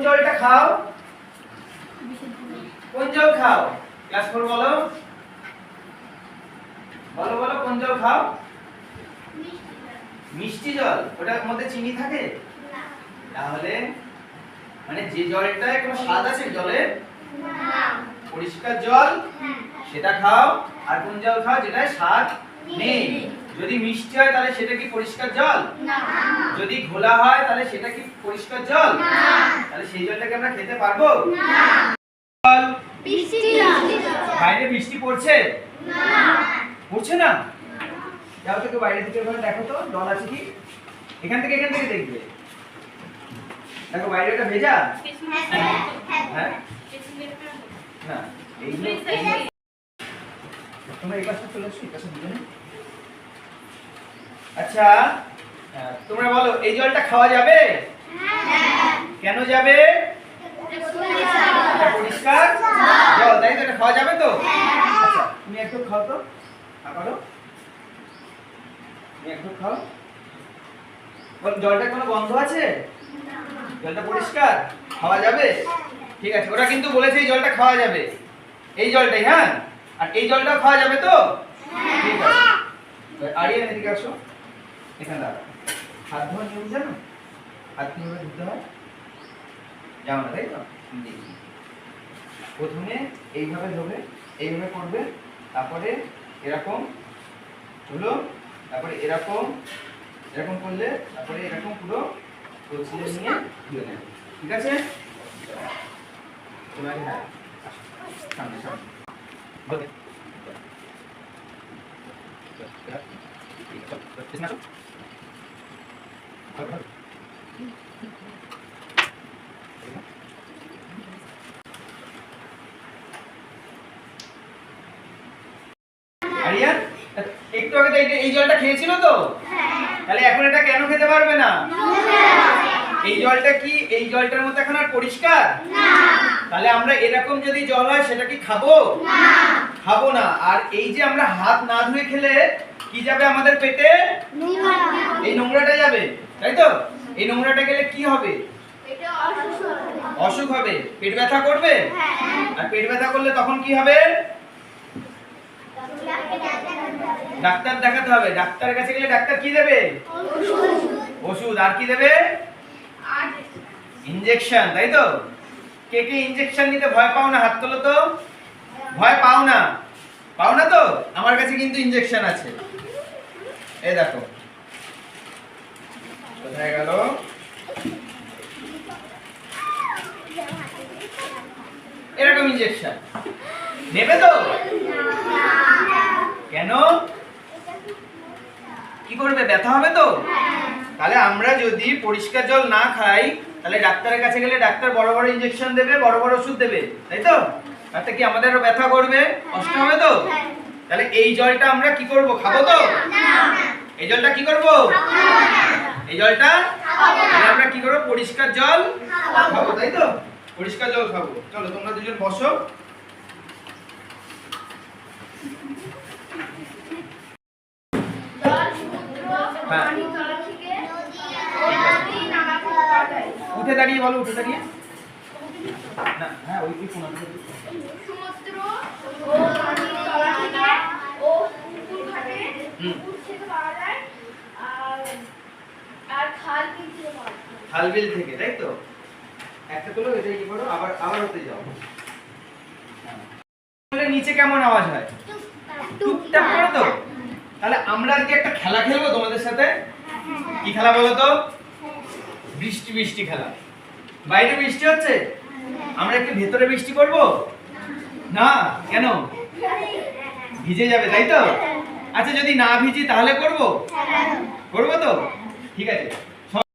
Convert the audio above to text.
জলটা খাও? কোন জল খাও? ক্লাস 4 বলো বলো বলো, কোন জল খাও? মিষ্টি জল। ওটার মধ্যে চিনি থাকে না? তাহলে মানে যে জলটায় কোনো স্বাদ আছে জলে না, পরিষ্কার জল সেটা খাও। আর কোন জল খাও যেটায় স্বাদ নেই? যদি মিষ্টি হয় তাহলে সেটা কি পরিষ্কার জল না? যদি ঘোলা হয় তাহলে সেটা কি পরিষ্কার জল না? তাহলে সেই জলটাকে আমরা খেতে পারবো না। জল বৃষ্টি জল। বাইরে বৃষ্টি পড়ছে না? পড়ছে না? যাও তো বাইরে থেকে ওখানে দেখো তো জল আছে কি। এখান থেকে দেখবে। দেখো বাইরে এটা ভেজা। হ্যাঁ না এইগুলো তোমরা এই পাশে চলে এসো, এই পাশে দুজনে। আচ্ছা তোমরা বলো এই জলটা খাওয়া যাবে? হ্যাঁ। কেন যাবে? পরিষ্কার জল, তাই তো? এটা খাওয়া যাবে তো? আচ্ছা তুমি একটু খাও তো, করো তুমি একটু খাও। বল জলটা কোনো গন্ধ আছে? জলটা পরিষ্কার, খাওয়া যাবে? ঠিক আছে, ওরা কিন্তু বলেছে এই জলটা খাওয়া যাবে, এই জলটাই। হ্যাঁ, আর এই জলটাও খাওয়া যাবে তো? ঠিক আছে। আরিয়ান এদিকে আসো, এখানে দাঁড়াও। হাত ধোয়ার নিয়ম জানো? হাত কিভাবে ধুতে হয় জানো না, তাই তো? প্রথমে এইভাবে ধোবে, এইভাবে করবে, তারপরে এরকম হলো, তারপরে এরকম এরকম করলে, তারপরে এরকম পুরো কচলে নিয়ে ধুয়ে নেবে। ঠিক আছে? তোমাকে হ্যাঁ সামনে সামনে বলবে। আরিয়ান একটু আগে তো এই জলটা খেয়েছিল তো? তাহলে এখন এটা কেন খেতে পারবে না? এই জলটা কি এই জলটার মধ্যে এখন আর পরিষ্কার না? তাহলে আমরা এরকম যদি জল হয় সেটা কি খাবো না? খাবো না। আর এই যে আমরা হাত না ধুয়ে খেলে কি যাবে আমাদের পেটে? এই নোংরাটা যাবে, তাই তো? এই নোংরাটা গেলে কি হবে? অসুখ হবে, পেট ব্যথা করবে। আর পেট ব্যথা করলে তখন কি হবে? ডাক্তার দেখাতে হবে। ডাক্তারের কাছে গেলে ডাক্তার কি দেবে? ওষুধ। আর কি দেবে? ইনজেকশন, তাই তো? কে কে ইনজেকশন নিতে ভয় পাও না? হাত তোলো তো। ভয় পাও না? পাও না তো? আমার কাছে কিন্তু ইনজেকশন আছে, এই দেখো। কোথায় গেল? এরকম ইনজেকশন নেবে তো? কেন? কি করবে? ব্যথা হবে তো? তাহলে আমরা যদি পরিষ্কার জল না খাই তাহলে ডাক্তারের কাছে গেলে ডাক্তার বড় বড় ইনজেকশন দেবে, বড় বড় ওষুধ দেবে, তাই তো? তাতে কি আমাদেরও ব্যথা করবে, কষ্ট হবে তো? তাহলে এই জলটা আমরা কি করব? খাবো তো? এই জলটা কি করব? এই জলটা আমরা কি করব? পরিষ্কার জল খাবো, তাই তো? পরিষ্কার জল খাবো। চলো তোমরা দুজন বসো। উঠে দাঁড়িয়ে বলো, উঠে দাঁড়িয়ে না। হ্যাঁ ওই কোন সমুদ্র ও নদীর তলা থেকে ও পুকুর ঘাটে থেকে পাওয়া যায়, আর খাল বিল থেকে পাওয়া যায়। খাল বিল থেকে, তাই তো? একটা তোলো, এটা কি করো, আবার আবার হতে যাও। নিচে কেমন আওয়াজ হয়? টুকটাক করে তো? তাহলে আমরা আজকে একটা খেলা খেলবো তোমাদের সাথে। কি খেলা বলো তো? বৃষ্টি বৃষ্টি খেলা। বাইরে বৃষ্টি হচ্ছে, আমরা একটু ভেতরে বৃষ্টি করব না? কেন? ভিজে যাবে, তাই তো? আচ্ছা যদি না ভিজি তাহলে করব তো? ঠিক আছে।